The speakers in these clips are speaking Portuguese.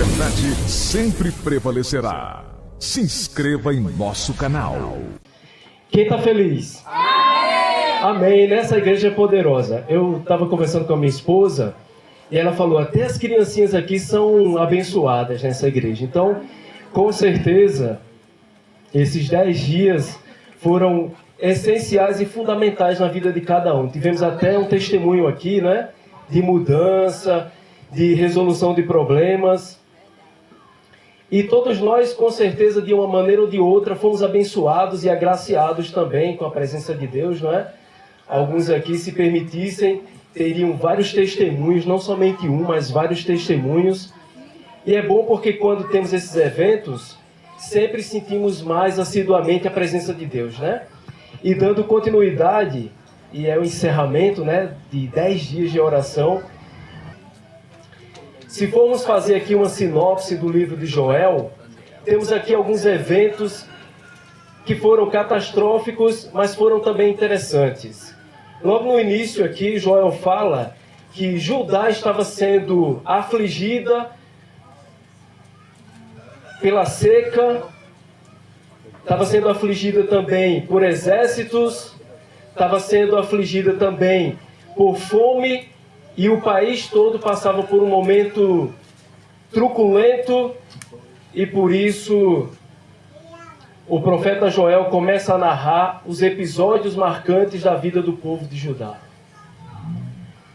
verdade sempre prevalecerá. Se inscreva em nosso canal. Quem está feliz? Amém! Amém. Nessa igreja é poderosa. Eu estava conversando com a minha esposa e ela falou, até as criancinhas aqui são abençoadas nessa igreja. Então, com certeza, esses 10 dias foram essenciais e fundamentais na vida de cada um. Tivemos até um testemunho aqui, né? De mudança, de resolução de problemas. E todos nós, com certeza, de uma maneira ou de outra, fomos abençoados e agraciados também com a presença de Deus, não é? Alguns aqui, se permitissem, teriam vários testemunhos, não somente um, mas vários testemunhos. E é bom porque quando temos esses eventos, sempre sentimos mais assiduamente a presença de Deus, né? E dando continuidade, e é o encerramento, né, de 10 dias de oração. Se formos fazer aqui uma sinopse do livro de Joel, temos aqui alguns eventos que foram catastróficos, mas foram também interessantes. Logo no início aqui, Joel fala que Judá estava sendo afligida pela seca, estava sendo afligida também por exércitos, estava sendo afligida também por fome, e o país todo passava por um momento truculento, e por isso o profeta Joel começa a narrar os episódios marcantes da vida do povo de Judá.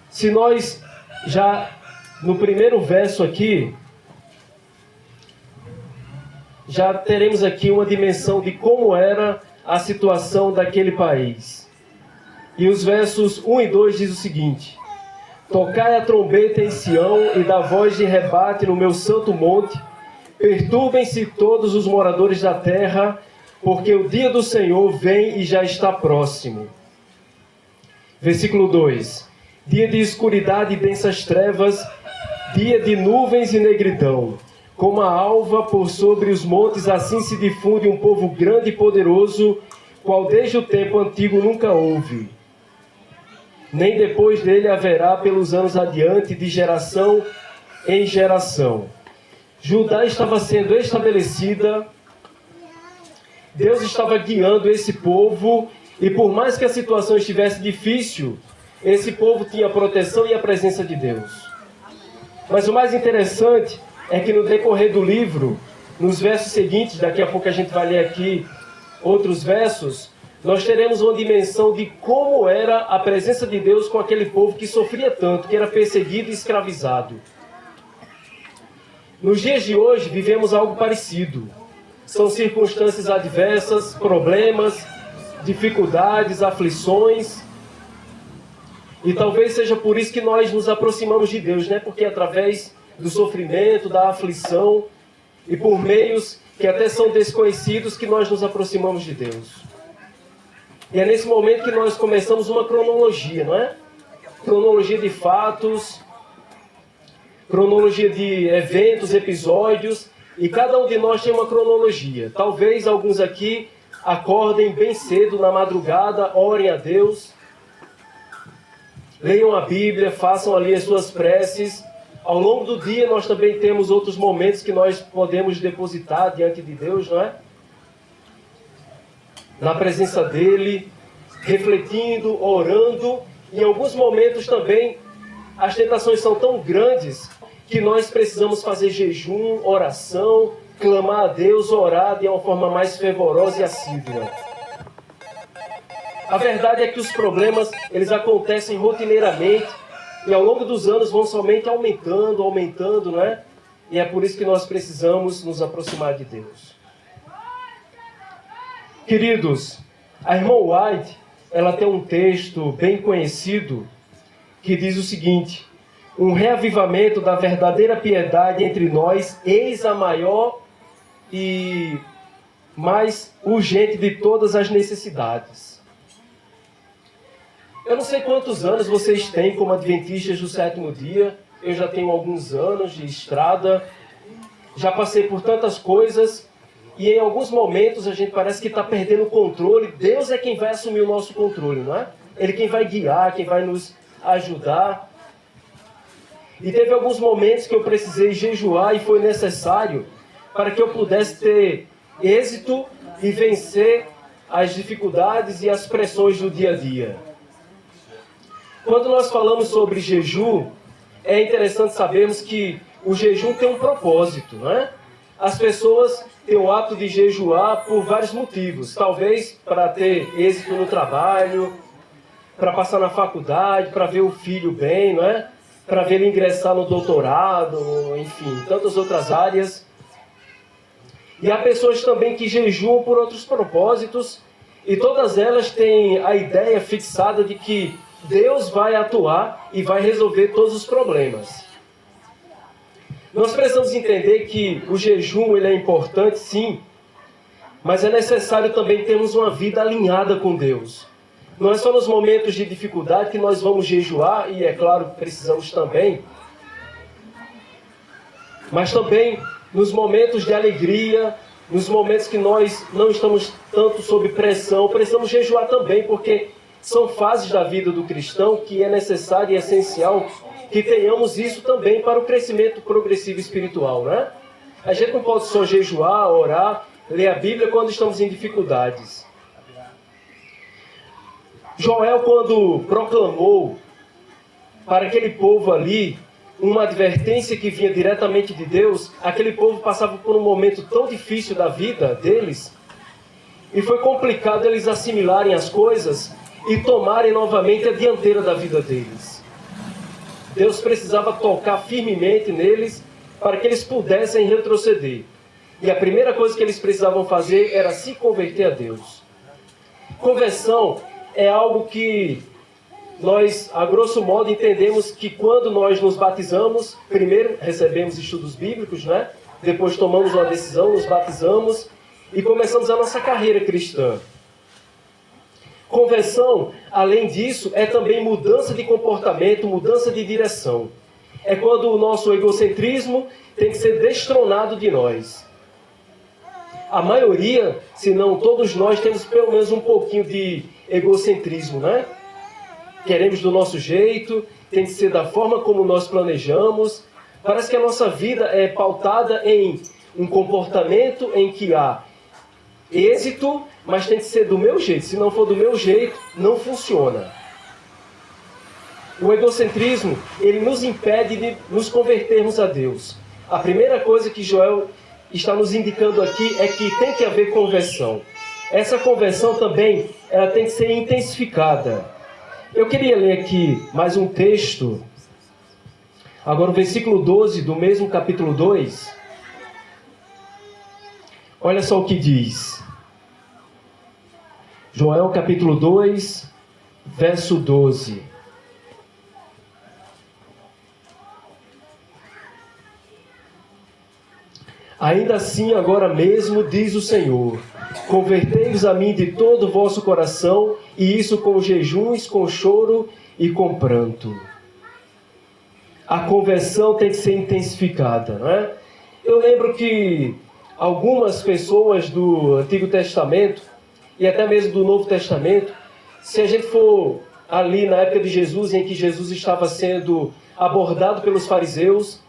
Se nós já no primeiro verso aqui, já teremos aqui uma dimensão de como era a situação daquele país. E os versos 1 e 2 diz o seguinte: tocai a trombeta em Sião e dá voz de rebate no meu santo monte, perturbem-se todos os moradores da terra, porque o dia do Senhor vem e já está próximo. Versículo 2: dia de escuridade e densas trevas, dia de nuvens e negridão. Como a alva por sobre os montes, assim se difunde um povo grande e poderoso, qual desde o tempo antigo nunca houve. Nem depois dele haverá pelos anos adiante, de geração em geração. Judá estava sendo estabelecida, Deus estava guiando esse povo, e por mais que a situação estivesse difícil, esse povo tinha a proteção e a presença de Deus. Mas o mais interessante é que no decorrer do livro, nos versos seguintes, daqui a pouco a gente vai ler aqui outros versos, nós teremos uma dimensão de como era a presença de Deus com aquele povo que sofria tanto, que era perseguido e escravizado. Nos dias de hoje, vivemos algo parecido. São circunstâncias adversas, problemas, dificuldades, aflições. E talvez seja por isso que nós nos aproximamos de Deus, né? Porque através do sofrimento, da aflição, e por meios que até são desconhecidos, que nós nos aproximamos de Deus. E é nesse momento que nós começamos uma cronologia, não é? Cronologia de fatos, cronologia de eventos, episódios, e cada um de nós tem uma cronologia. Talvez alguns aqui acordem bem cedo na madrugada, orem a Deus, leiam a Bíblia, façam ali as suas preces. Ao longo do dia nós também temos outros momentos que nós podemos depositar diante de Deus, não é? Na presença dele, refletindo, orando. Em alguns momentos também as tentações são tão grandes que nós precisamos fazer jejum, oração, clamar a Deus, orar de uma forma mais fervorosa e assídua. A verdade é que os problemas, eles acontecem rotineiramente e ao longo dos anos vão somente aumentando, não é? E é por isso que nós precisamos nos aproximar de Deus. Queridos, a irmã White, ela tem um texto bem conhecido que diz o seguinte: um reavivamento da verdadeira piedade entre nós, eis a maior e mais urgente de todas as necessidades. Eu não sei quantos anos vocês têm como adventistas do sétimo dia. Eu já tenho alguns anos de estrada, já passei por tantas coisas, e em alguns momentos a gente parece que está perdendo o controle. Deus é quem vai assumir o nosso controle, não é? Ele quem vai guiar, quem vai nos ajudar. E teve alguns momentos que eu precisei jejuar e foi necessário para que eu pudesse ter êxito e vencer as dificuldades e as pressões do dia a dia. Quando nós falamos sobre jejum, é interessante sabermos que o jejum tem um propósito, não é? As pessoas têm o hábito de jejuar por vários motivos. Talvez para ter êxito no trabalho, para passar na faculdade, para ver o filho bem, não é? Para ver ele ingressar no doutorado, enfim, tantas outras áreas. E há pessoas também que jejuam por outros propósitos, e todas elas têm a ideia fixada de que Deus vai atuar e vai resolver todos os problemas. Nós precisamos entender que o jejum ele é importante, sim, mas é necessário também termos uma vida alinhada com Deus. Não é só nos momentos de dificuldade que nós vamos jejuar, e é claro que precisamos também, mas também nos momentos de alegria, nos momentos que nós não estamos tanto sob pressão, precisamos jejuar também, porque são fases da vida do cristão que é necessário e essencial que tenhamos isso também para o crescimento progressivo espiritual, né? A gente não pode só jejuar, orar, ler a Bíblia quando estamos em dificuldades. Joel, quando proclamou para aquele povo ali uma advertência que vinha diretamente de Deus, aquele povo passava por um momento tão difícil da vida deles, e foi complicado eles assimilarem as coisas e tomarem novamente a dianteira da vida deles. Deus precisava tocar firmemente neles para que eles pudessem retroceder. E a primeira coisa que eles precisavam fazer era se converter a Deus. Conversão é algo que nós, a grosso modo, entendemos que quando nós nos batizamos, primeiro recebemos estudos bíblicos, né? Depois tomamos uma decisão, nos batizamos e começamos a nossa carreira cristã. Conversão, além disso, é também mudança de comportamento, mudança de direção. É quando o nosso egocentrismo tem que ser destronado de nós. A maioria, se não todos nós, temos pelo menos um pouquinho de egocentrismo, né? Queremos do nosso jeito, tem que ser da forma como nós planejamos. Parece que a nossa vida é pautada em um comportamento em que há êxito, mas tem que ser do meu jeito. Se não for do meu jeito, não funciona. O egocentrismo, ele nos impede de nos convertermos a Deus. A primeira coisa que Joel está nos indicando aqui é que tem que haver conversão. Essa conversão também, ela tem que ser intensificada. Eu queria ler aqui mais um texto. Agora o versículo 12 do mesmo capítulo 2. Olha só o que diz. Joel capítulo 2, verso 12. Ainda assim, agora mesmo, diz o Senhor, convertei-vos a mim de todo o vosso coração, e isso com jejuns, com choro e com pranto. A conversão tem que ser intensificada, não é? Eu lembro que algumas pessoas do Antigo Testamento, e até mesmo do Novo Testamento, se a gente for ali na época de Jesus, em que Jesus estava sendo abordado pelos fariseus,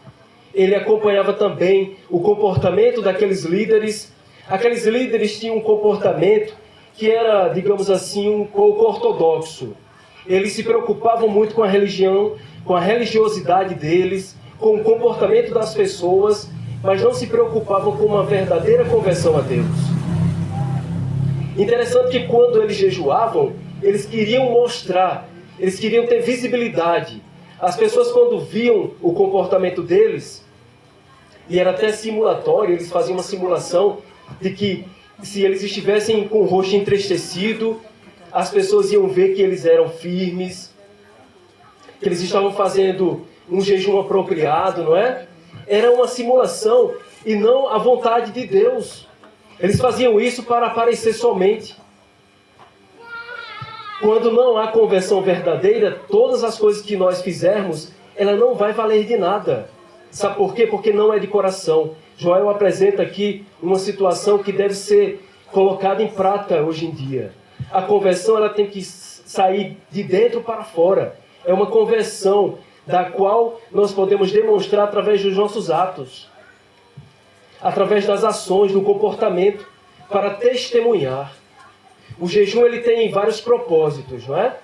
ele acompanhava também o comportamento daqueles líderes. Aqueles líderes tinham um comportamento que era, digamos assim, um pouco ortodoxo. Eles se preocupavam muito com a religião, com a religiosidade deles, com o comportamento das pessoas, mas não se preocupavam com uma verdadeira conversão a Deus. Interessante que quando eles jejuavam, eles queriam mostrar, eles queriam ter visibilidade. As pessoas, quando viam o comportamento deles, e era até simulatório, eles faziam uma simulação de que se eles estivessem com o rosto entristecido, as pessoas iam ver que eles eram firmes, que eles estavam fazendo um jejum apropriado, não é? Era uma simulação e não a vontade de Deus. Eles faziam isso para aparecer somente. Quando não há conversão verdadeira, todas as coisas que nós fizermos, ela não vai valer de nada. Sabe por quê? Porque não é de coração. Joel apresenta aqui uma situação que deve ser colocada em prática hoje em dia. A conversão ela tem que sair de dentro para fora. É uma conversão da qual nós podemos demonstrar através dos nossos atos, através das ações, do comportamento, para testemunhar. O jejum ele tem vários propósitos, não é?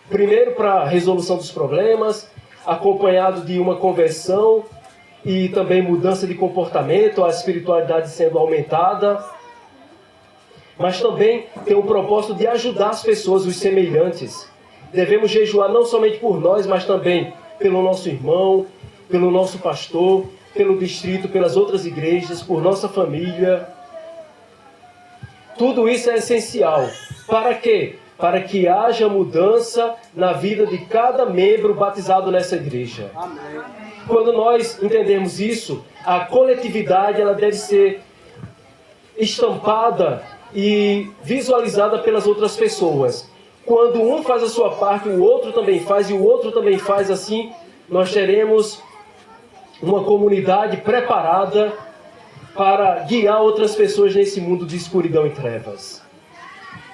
Primeiro, para a resolução dos problemas, acompanhado de uma conversão e também mudança de comportamento, a espiritualidade sendo aumentada. Mas também tem o propósito de ajudar as pessoas, os semelhantes. Devemos jejuar não somente por nós, mas também pelo nosso irmão, pelo nosso pastor, pelo distrito, pelas outras igrejas, por nossa família. Tudo isso é essencial. Para quê? Para que haja mudança na vida de cada membro batizado nessa igreja. Amém. Quando nós entendemos isso, a coletividade ela deve ser estampada e visualizada pelas outras pessoas. Quando um faz a sua parte, o outro também faz, e o outro também faz, assim, nós teremos uma comunidade preparada para guiar outras pessoas nesse mundo de escuridão e trevas.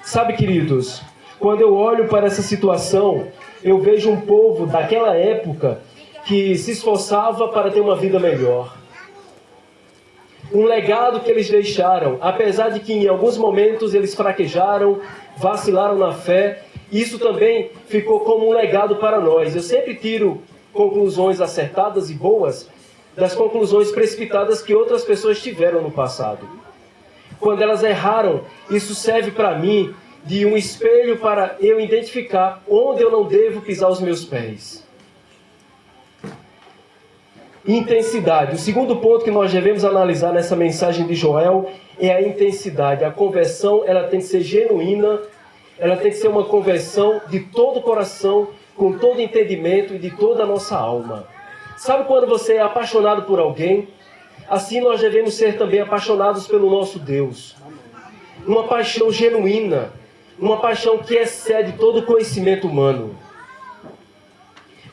Sabe, queridos, quando eu olho para essa situação, eu vejo um povo daquela época que se esforçava para ter uma vida melhor. Um legado que eles deixaram, apesar de que em alguns momentos eles fraquejaram, vacilaram na fé, isso também ficou como um legado para nós. Eu sempre tiro conclusões acertadas e boas das conclusões precipitadas que outras pessoas tiveram no passado. Quando elas erraram, isso serve para mim de um espelho para eu identificar onde eu não devo pisar os meus pés. Intensidade. O segundo ponto que nós devemos analisar nessa mensagem de Joel é a intensidade. A conversão ela tem que ser genuína, ela tem que ser uma conversão de todo o coração, com todo entendimento e de toda a nossa alma. Sabe quando você é apaixonado por alguém? Assim nós devemos ser também apaixonados pelo nosso Deus. Uma paixão genuína, uma paixão que excede todo o conhecimento humano.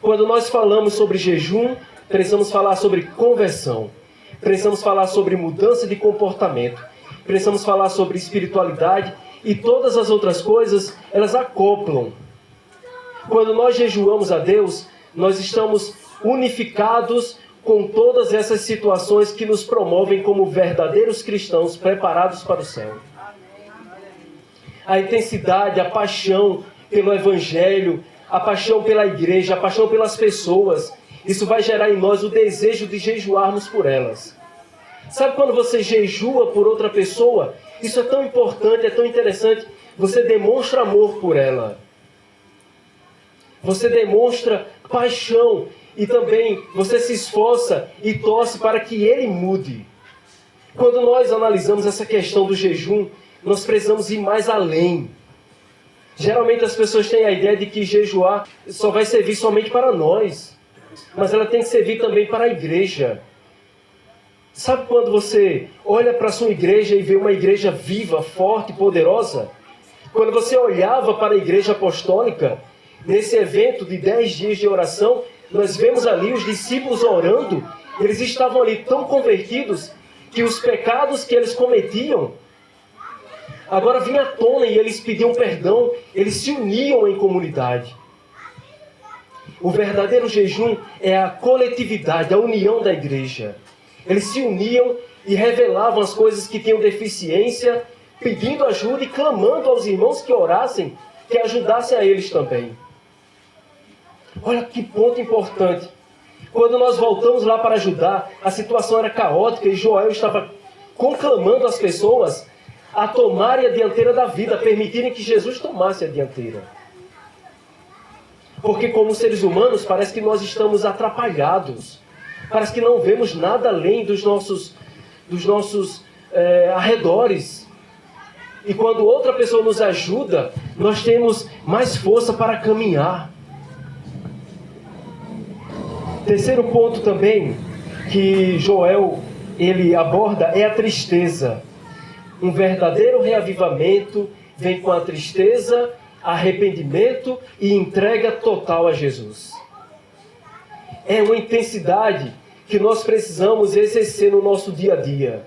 Quando nós falamos sobre jejum, precisamos falar sobre conversão. Precisamos falar sobre mudança de comportamento. Precisamos falar sobre espiritualidade e todas as outras coisas, elas acoplam. Quando nós jejuamos a Deus, nós estamos unificados com todas essas situações que nos promovem como verdadeiros cristãos preparados para o céu. A intensidade, a paixão pelo Evangelho, a paixão pela igreja, a paixão pelas pessoas, isso vai gerar em nós o desejo de jejuarmos por elas. Sabe quando você jejua por outra pessoa? Isso é tão importante, é tão interessante. Você demonstra amor por ela. Você demonstra paixão e também você se esforça e torce para que ele mude. Quando nós analisamos essa questão do jejum, nós precisamos ir mais além. Geralmente as pessoas têm a ideia de que jejuar só vai servir somente para nós. Mas ela tem que servir também para a igreja. Sabe quando você olha para a sua igreja e vê uma igreja viva, forte, poderosa? Quando você olhava para a igreja apostólica, nesse evento de 10 dias de oração, nós vemos ali os discípulos orando. Eles estavam ali tão convertidos que os pecados que eles cometiam agora vinham à tona e eles pediam perdão. Eles se uniam em comunidade. O verdadeiro jejum é a coletividade, a união da igreja. Eles se uniam e revelavam as coisas que tinham deficiência, pedindo ajuda e clamando aos irmãos que orassem, que ajudassem a eles também. Olha que ponto importante. Quando nós voltamos lá para ajudar, a situação era caótica e Joel estava conclamando as pessoas a tomarem a dianteira da vida, a permitirem que Jesus tomasse a dianteira. Porque como seres humanos, parece que nós estamos atrapalhados. Parece que não vemos nada além dos nossos arredores. E quando outra pessoa nos ajuda, nós temos mais força para caminhar. Terceiro ponto também que Joel ele aborda é a tristeza. Um verdadeiro reavivamento vem com a tristeza, arrependimento e entrega total a Jesus. É uma intensidade que nós precisamos exercer no nosso dia a dia.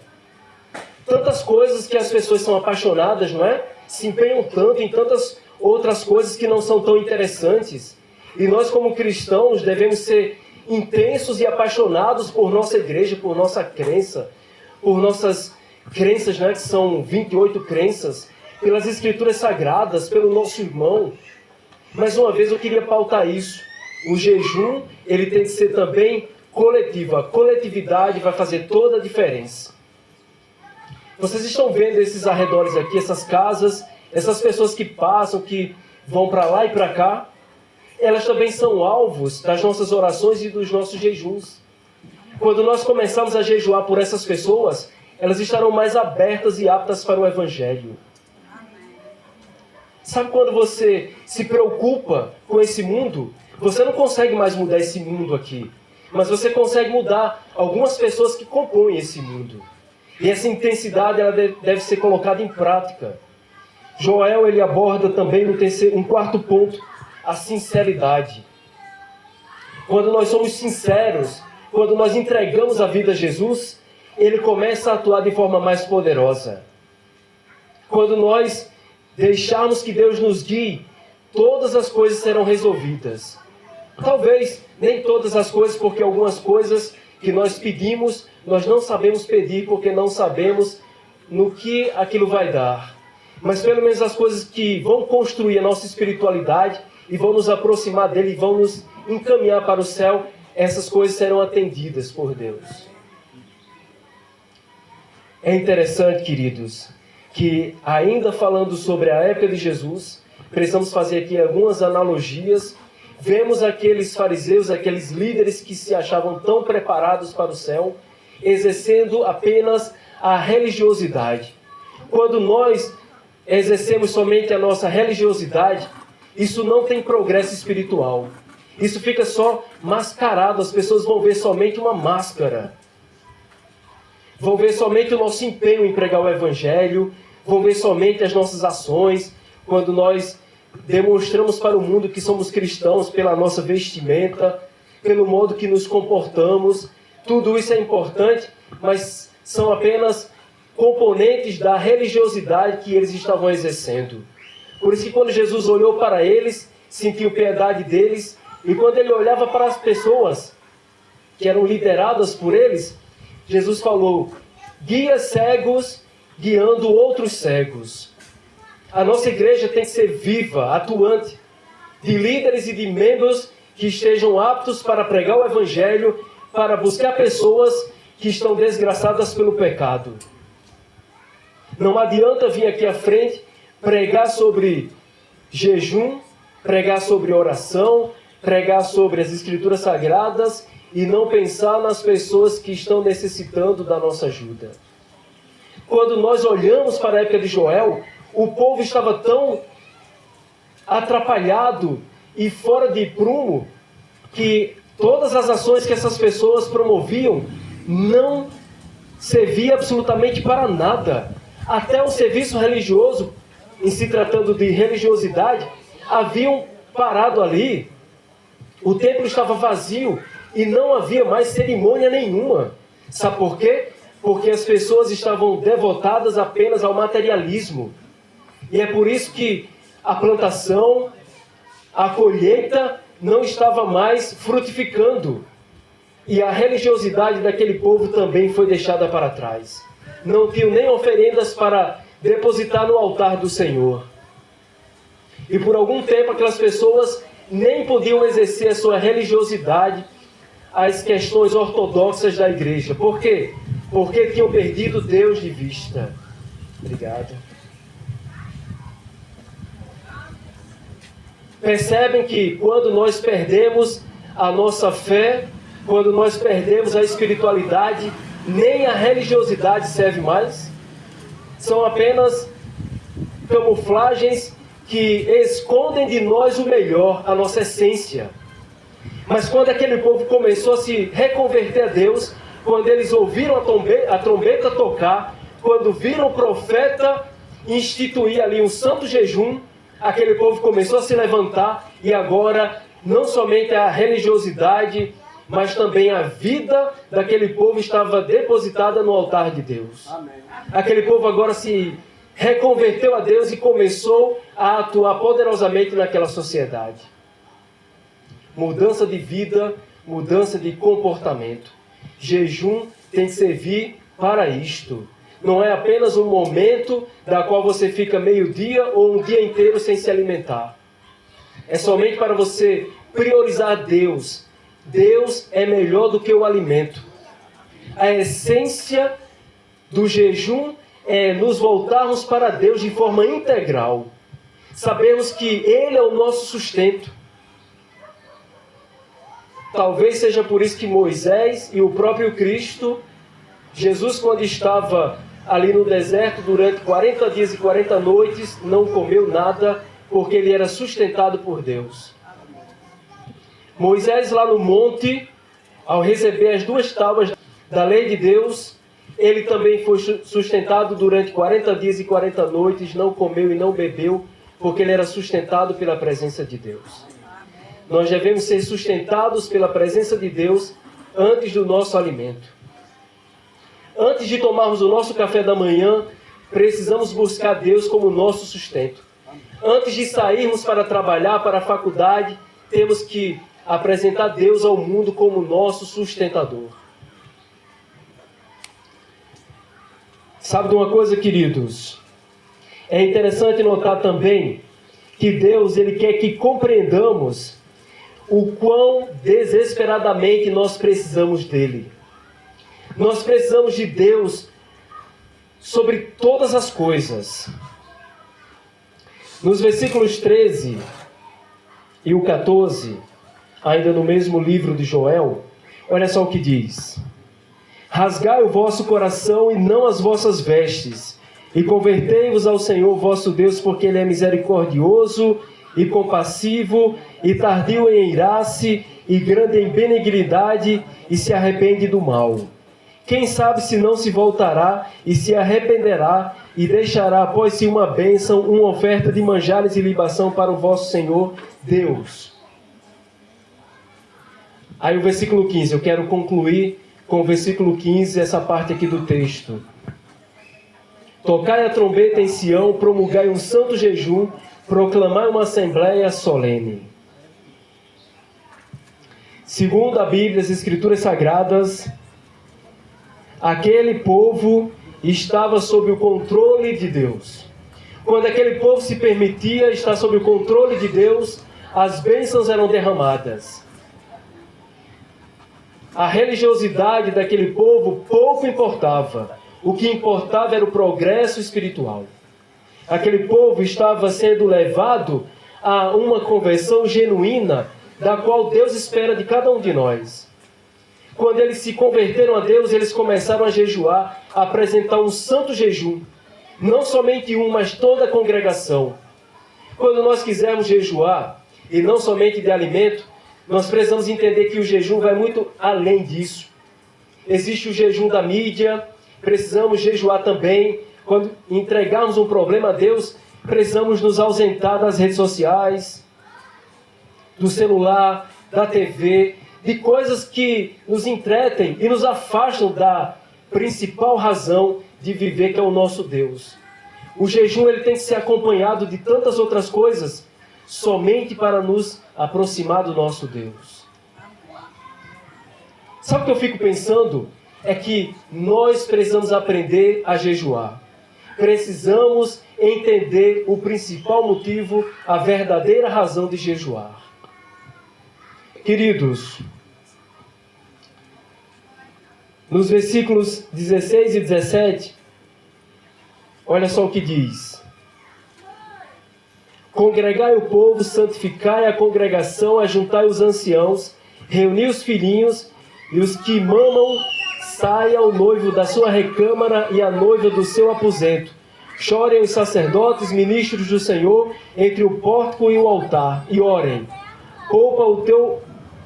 Tantas coisas que as pessoas são apaixonadas, não é? Se empenham tanto em tantas outras coisas que não são tão interessantes. E nós, como cristãos, devemos ser intensos e apaixonados por nossa igreja, por nossa crença, por nossas crenças, né, que são 28 crenças, pelas escrituras sagradas, pelo nosso irmão. Mais uma vez eu queria pautar isso. O jejum, ele tem que ser também coletivo. A coletividade vai fazer toda a diferença. Vocês estão vendo esses arredores aqui, essas casas, essas pessoas que passam, que vão para lá e para cá, elas também são alvos das nossas orações e dos nossos jejuns. Quando nós começarmos a jejuar por essas pessoas, elas estarão mais abertas e aptas para o Evangelho. Sabe quando você se preocupa com esse mundo? Você não consegue mais mudar esse mundo aqui, mas você consegue mudar algumas pessoas que compõem esse mundo. E essa intensidade ela deve ser colocada em prática. Joel ele aborda também um quarto ponto, a sinceridade. Quando nós somos sinceros, quando nós entregamos a vida a Jesus, ele começa a atuar de forma mais poderosa. Quando nós deixarmos que Deus nos guie, todas as coisas serão resolvidas. Talvez nem todas as coisas, porque algumas coisas que nós pedimos, nós não sabemos pedir, porque não sabemos no que aquilo vai dar. Mas pelo menos as coisas que vão construir a nossa espiritualidade e vão nos aproximar dele e vão nos encaminhar para o céu, essas coisas serão atendidas por Deus. É interessante, queridos, que ainda falando sobre a época de Jesus, precisamos fazer aqui algumas analogias. Vemos aqueles fariseus, aqueles líderes que se achavam tão preparados para o céu, exercendo apenas a religiosidade. Quando nós exercemos somente a nossa religiosidade, isso não tem progresso espiritual. Isso fica só mascarado, as pessoas vão ver somente uma máscara. Vão ver somente o nosso empenho em pregar o Evangelho, vão ver somente as nossas ações, quando nós demonstramos para o mundo que somos cristãos pela nossa vestimenta, pelo modo que nos comportamos. Tudo isso é importante, mas são apenas componentes da religiosidade que eles estavam exercendo. Por isso que quando Jesus olhou para eles, sentiu piedade deles, e quando ele olhava para as pessoas que eram lideradas por eles, Jesus falou: guia cegos guiando outros cegos. A nossa igreja tem que ser viva, atuante, de líderes e de membros que estejam aptos para pregar o Evangelho, para buscar pessoas que estão desgraçadas pelo pecado. Não adianta vir aqui à frente pregar sobre jejum, pregar sobre oração, pregar sobre as Escrituras Sagradas e não pensar nas pessoas que estão necessitando da nossa ajuda. Quando nós olhamos para a época de Joel, o povo estava tão atrapalhado e fora de prumo que todas as ações que essas pessoas promoviam não servia absolutamente para nada. Até o serviço religioso, em se tratando de religiosidade, haviam parado ali. O templo estava vazio e não havia mais cerimônia nenhuma. Sabe por quê? Porque as pessoas estavam devotadas apenas ao materialismo. E é por isso que a plantação, a colheita não estava mais frutificando. E a religiosidade daquele povo também foi deixada para trás. Não tinham nem oferendas para depositar no altar do Senhor. E por algum tempo aquelas pessoas nem podiam exercer a sua religiosidade às questões ortodoxas da igreja. Por quê? Porque tinham perdido Deus de vista. Obrigado. Percebem que quando nós perdemos a nossa fé, quando nós perdemos a espiritualidade, nem a religiosidade serve mais? São apenas camuflagens que escondem de nós o melhor, a nossa essência. Mas quando aquele povo começou a se reconverter a Deus, quando eles ouviram a trombeta tocar, quando viram o profeta instituir ali um santo jejum, aquele povo começou a se levantar e agora não somente a religiosidade, mas também a vida daquele povo estava depositada no altar de Deus. Amém. Aquele povo agora se reconverteu a Deus e começou a atuar poderosamente naquela sociedade. mudança de vida, mudança de comportamento. Jejum tem que servir para isto. Não é apenas um momento da qual você fica meio-dia ou um dia inteiro sem se alimentar. É somente para você priorizar Deus. Deus é melhor do que o alimento. A essência do jejum é nos voltarmos para Deus de forma integral. Sabemos que Ele é o nosso sustento. Talvez seja por isso que Moisés e o próprio Cristo, Jesus, quando estava ali no deserto durante 40 dias e 40 noites, não comeu nada, porque ele era sustentado por Deus. Moisés, lá no monte, ao receber as 2 tábuas da lei de Deus, ele também foi sustentado durante 40 dias e 40 noites, não comeu e não bebeu, porque ele era sustentado pela presença de Deus. Nós devemos ser sustentados pela presença de Deus antes do nosso alimento. Antes de tomarmos o nosso café da manhã, precisamos buscar Deus como nosso sustento. Antes de sairmos para trabalhar, para a faculdade, temos que apresentar Deus ao mundo como nosso sustentador. Sabe de uma coisa, queridos? É interessante notar também que Deus, Ele quer que compreendamos o quão desesperadamente nós precisamos dEle. Nós precisamos de Deus sobre todas as coisas. Nos versículos 13 e o 14, ainda no mesmo livro de Joel, olha só o que diz: rasgai o vosso coração e não as vossas vestes, e convertei-vos ao Senhor vosso Deus, porque Ele é misericordioso e compassivo, e tardio em irar-se, e grande em benignidade, e se arrepende do mal. Quem sabe se não se voltará e se arrependerá, e deixará após si uma bênção, uma oferta de manjares e libação para o vosso Senhor Deus. Aí o versículo 15, eu quero concluir com o versículo 15, essa parte aqui do texto. Tocai a trombeta em Sião, promulgai um santo jejum, proclamai uma assembleia solene. Segundo a Bíblia, as Escrituras Sagradas, aquele povo estava sob o controle de Deus. Quando aquele povo se permitia estar sob o controle de Deus, as bênçãos eram derramadas. A religiosidade daquele povo pouco importava. O que importava era o progresso espiritual. Aquele povo estava sendo levado a uma conversão genuína, da qual Deus espera de cada um de nós. Quando eles se converteram a Deus, eles começaram a jejuar, a apresentar um santo jejum. Não somente um, mas toda a congregação. Quando nós quisermos jejuar, e não somente de alimento, nós precisamos entender que o jejum vai muito além disso. Existe o jejum da mídia, precisamos jejuar também. Quando entregarmos um problema a Deus, precisamos nos ausentar das redes sociais, do celular, da TV, de coisas que nos entretêm e nos afastam da principal razão de viver, que é o nosso Deus. O jejum ele tem que ser acompanhado de tantas outras coisas, somente para nos aproximar do nosso Deus. Sabe o que eu fico pensando? É que nós precisamos aprender a jejuar. Precisamos entender o principal motivo, a verdadeira razão de jejuar. Queridos, nos versículos 16 e 17, olha só o que diz: congregai o povo, santificai a congregação, ajuntai os anciãos, reuni os filhinhos, e os que mamam, saia o noivo da sua recâmara e a noiva do seu aposento. Chorem os sacerdotes, ministros do Senhor, entre o pórtico e o altar, e orem. Poupa o teu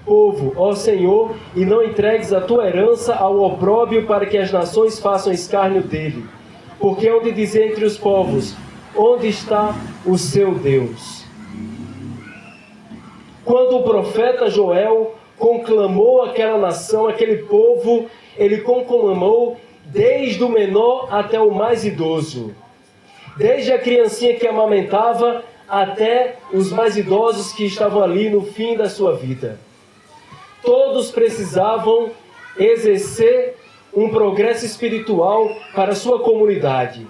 povo, ó Senhor, e não entregues a tua herança ao opróbrio, para que as nações façam escárnio dele. Porque hão de dizer entre os povos: onde está o seu Deus? Quando o profeta Joel conclamou aquela nação, aquele povo, ele conclamou desde o menor até o mais idoso. Desde a criancinha que amamentava até os mais idosos que estavam ali no fim da sua vida. Todos precisavam exercer um progresso espiritual para a sua comunidade.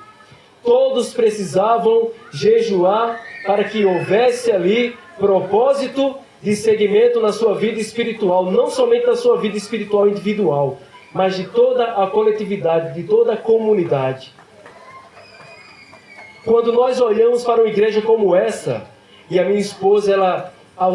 Todos precisavam jejuar para que houvesse ali propósito de segmento na sua vida espiritual, não somente na sua vida espiritual individual, mas de toda a coletividade, de toda a comunidade. Quando nós olhamos para uma igreja como essa, e a minha esposa, ela,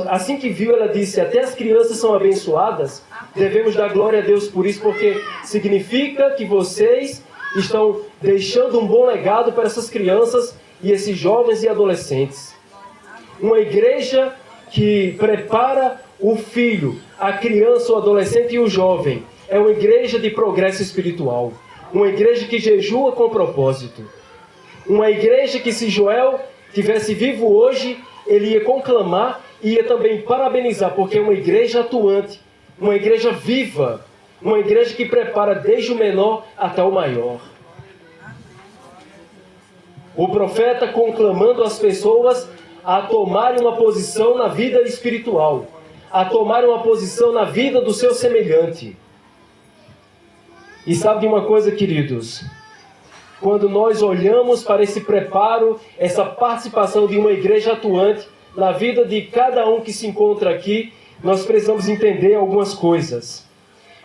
assim que viu, ela disse, até as crianças são abençoadas, devemos dar glória a Deus por isso, porque significa que vocês estão deixando um bom legado para essas crianças e esses jovens e adolescentes. Uma igreja que prepara o filho, a criança, o adolescente e o jovem, é uma igreja de progresso espiritual. Uma igreja que jejua com propósito. Uma igreja que, se Joel tivesse vivo hoje, ele ia conclamar e ia também parabenizar, porque é uma igreja atuante, uma igreja viva, uma igreja que prepara desde o menor até o maior. O profeta conclamando as pessoas a tomarem uma posição na vida espiritual, a tomarem uma posição na vida do seu semelhante. E sabe de uma coisa, queridos? Quando nós olhamos para esse preparo, essa participação de uma igreja atuante na vida de cada um que se encontra aqui, nós precisamos entender algumas coisas.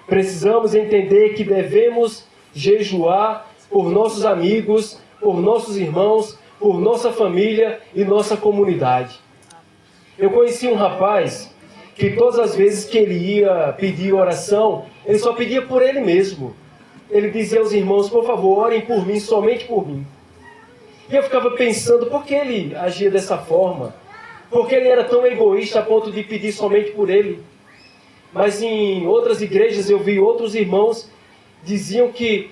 Precisamos entender que devemos jejuar por nossos amigos, por nossos irmãos, por nossa família e nossa comunidade. Eu conheci um rapaz que todas as vezes que ele ia pedir oração, ele só pedia por ele mesmo. Ele dizia aos irmãos, por favor, orem por mim, somente por mim. E eu ficava pensando, por que ele agia dessa forma? Por que ele era tão egoísta a ponto de pedir somente por ele? Mas em outras igrejas eu vi outros irmãos diziam que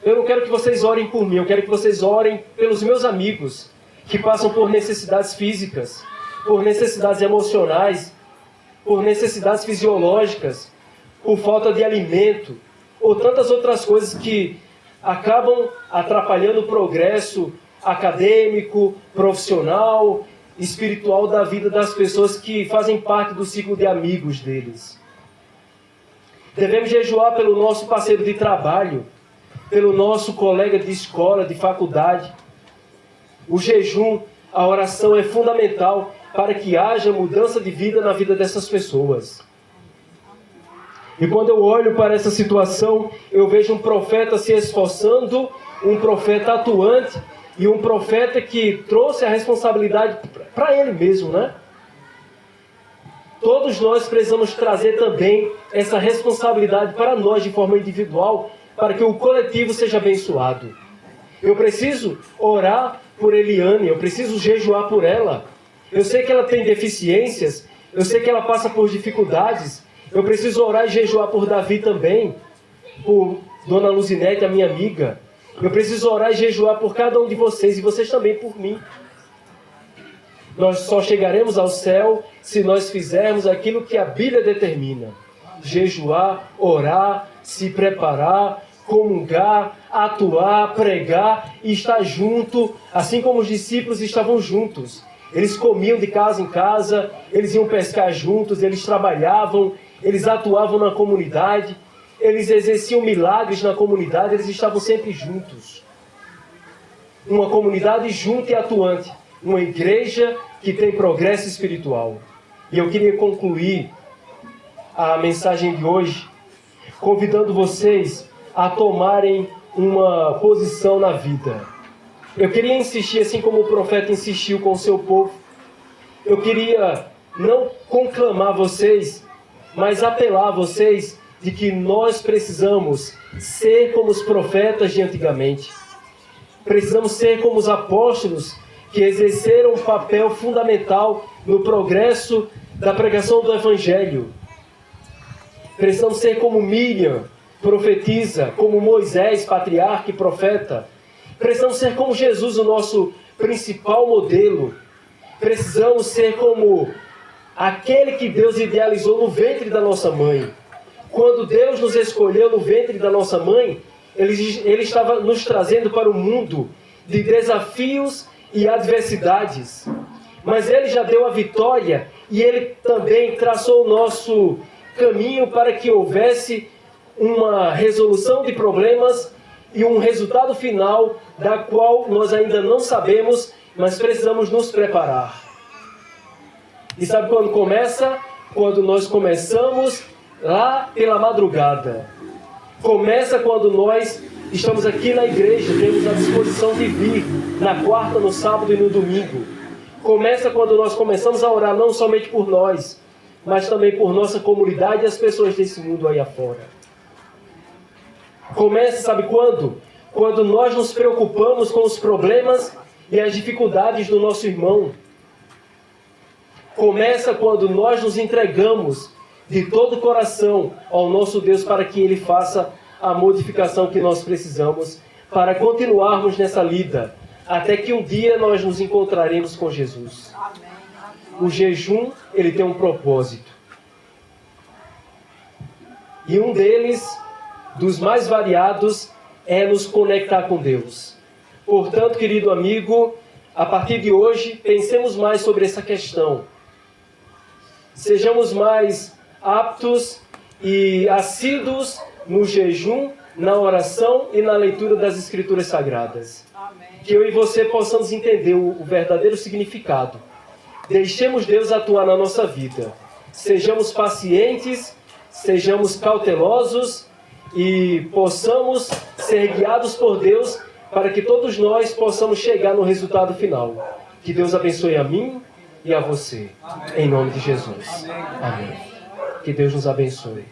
eu não quero que vocês orem por mim, eu quero que vocês orem pelos meus amigos que passam por necessidades físicas, por necessidades emocionais, por necessidades fisiológicas, por falta de alimento, ou tantas outras coisas que acabam atrapalhando o progresso acadêmico, profissional, espiritual da vida das pessoas que fazem parte do ciclo de amigos deles. Devemos jejuar pelo nosso parceiro de trabalho, pelo nosso colega de escola, de faculdade. O jejum, a oração é fundamental para que haja mudança de vida na vida dessas pessoas. E quando eu olho para essa situação, eu vejo um profeta se esforçando, um profeta atuante e um profeta que trouxe a responsabilidade para ele mesmo, né? Todos nós precisamos trazer também essa responsabilidade para nós de forma individual, para que o coletivo seja abençoado. Eu preciso orar por Eliane, eu preciso jejuar por ela. Eu sei que ela tem deficiências, eu sei que ela passa por dificuldades. Eu preciso orar e jejuar por Davi também, por Dona Luzinete, a minha amiga. Eu preciso orar e jejuar por cada um de vocês, e vocês também por mim. Nós só chegaremos ao céu se nós fizermos aquilo que a Bíblia determina. Jejuar, orar, se preparar, comungar, atuar, pregar e estar junto, assim como os discípulos estavam juntos. Eles comiam de casa em casa, eles iam pescar juntos, eles trabalhavam, eles atuavam na comunidade, eles exerciam milagres na comunidade, eles estavam sempre juntos. Uma comunidade junta e atuante, uma igreja que tem progresso espiritual. E eu queria concluir a mensagem de hoje convidando vocês a tomarem uma posição na vida. Eu queria insistir, assim como o profeta insistiu com o seu povo, eu queria não conclamar vocês, mas apelar a vocês de que nós precisamos ser como os profetas de antigamente. Precisamos ser como os apóstolos que exerceram um papel fundamental no progresso da pregação do Evangelho. Precisamos ser como Miriam, profetisa, como Moisés, patriarca e profeta. Precisamos ser como Jesus, o nosso principal modelo. Precisamos ser como aquele que Deus idealizou no ventre da nossa mãe. Quando Deus nos escolheu no ventre da nossa mãe, Ele estava nos trazendo para o mundo de desafios e adversidades. mas Ele já deu a vitória e Ele também traçou o nosso caminho para que houvesse uma resolução de problemas e um resultado final da qual nós ainda não sabemos, mas precisamos nos preparar. E sabe quando começa? Quando nós começamos lá pela madrugada. Começa quando nós estamos aqui na igreja, temos a disposição de vir na quarta, no sábado e no domingo. Começa quando nós começamos a orar não somente por nós, mas também por nossa comunidade e as pessoas desse mundo aí afora. Começa, sabe quando? Quando nós nos preocupamos com os problemas e as dificuldades do nosso irmão. Começa quando nós nos entregamos de todo o coração ao nosso Deus para que Ele faça a modificação que nós precisamos para continuarmos nessa lida, até que um dia nós nos encontraremos com Jesus. O jejum, ele tem um propósito. E um deles, dos mais variados, é nos conectar com Deus. Portanto, querido amigo, a partir de hoje, pensemos mais sobre essa questão. Sejamos mais aptos e assíduos no jejum, na oração e na leitura das Escrituras Sagradas. Amém. Que eu e você possamos entender o verdadeiro significado. Deixemos Deus atuar na nossa vida. Sejamos pacientes, sejamos cautelosos e possamos ser guiados por Deus para que todos nós possamos chegar no resultado final. Que Deus abençoe a mim e a você. Amém. Em nome de Jesus. Amém. Amém. Que Deus nos abençoe.